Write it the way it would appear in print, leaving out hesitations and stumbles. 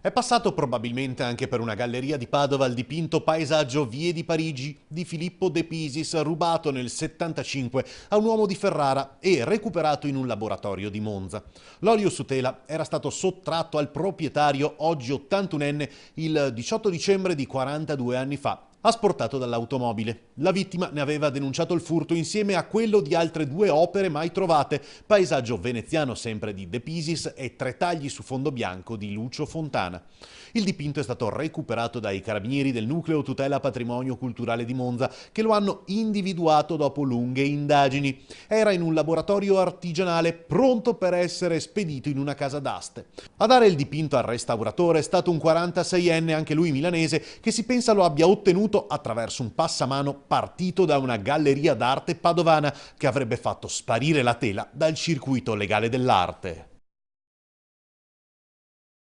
È passato probabilmente anche per una galleria di Padova il dipinto Paesaggio Vie di Parigi di Filippo De Pisis, rubato nel 75 a un uomo di Ferrara e recuperato in un laboratorio di Monza. L'olio su tela era stato sottratto al proprietario, oggi 81enne, il 18 dicembre di 42 anni fa, asportato dall'automobile. La vittima ne aveva denunciato il furto insieme a quello di altre due opere mai trovate, Paesaggio veneziano sempre di De Pisis e Tre tagli su fondo bianco di Lucio Fontana. Il dipinto è stato recuperato dai carabinieri del Nucleo Tutela Patrimonio Culturale di Monza, che lo hanno individuato dopo lunghe indagini. Era in un laboratorio artigianale pronto per essere spedito in una casa d'aste. A dare il dipinto al restauratore è stato un 46enne, anche lui milanese, che si pensa lo abbia ottenuto attraverso un passamano partito da una galleria d'arte padovana che avrebbe fatto sparire la tela dal circuito legale dell'arte.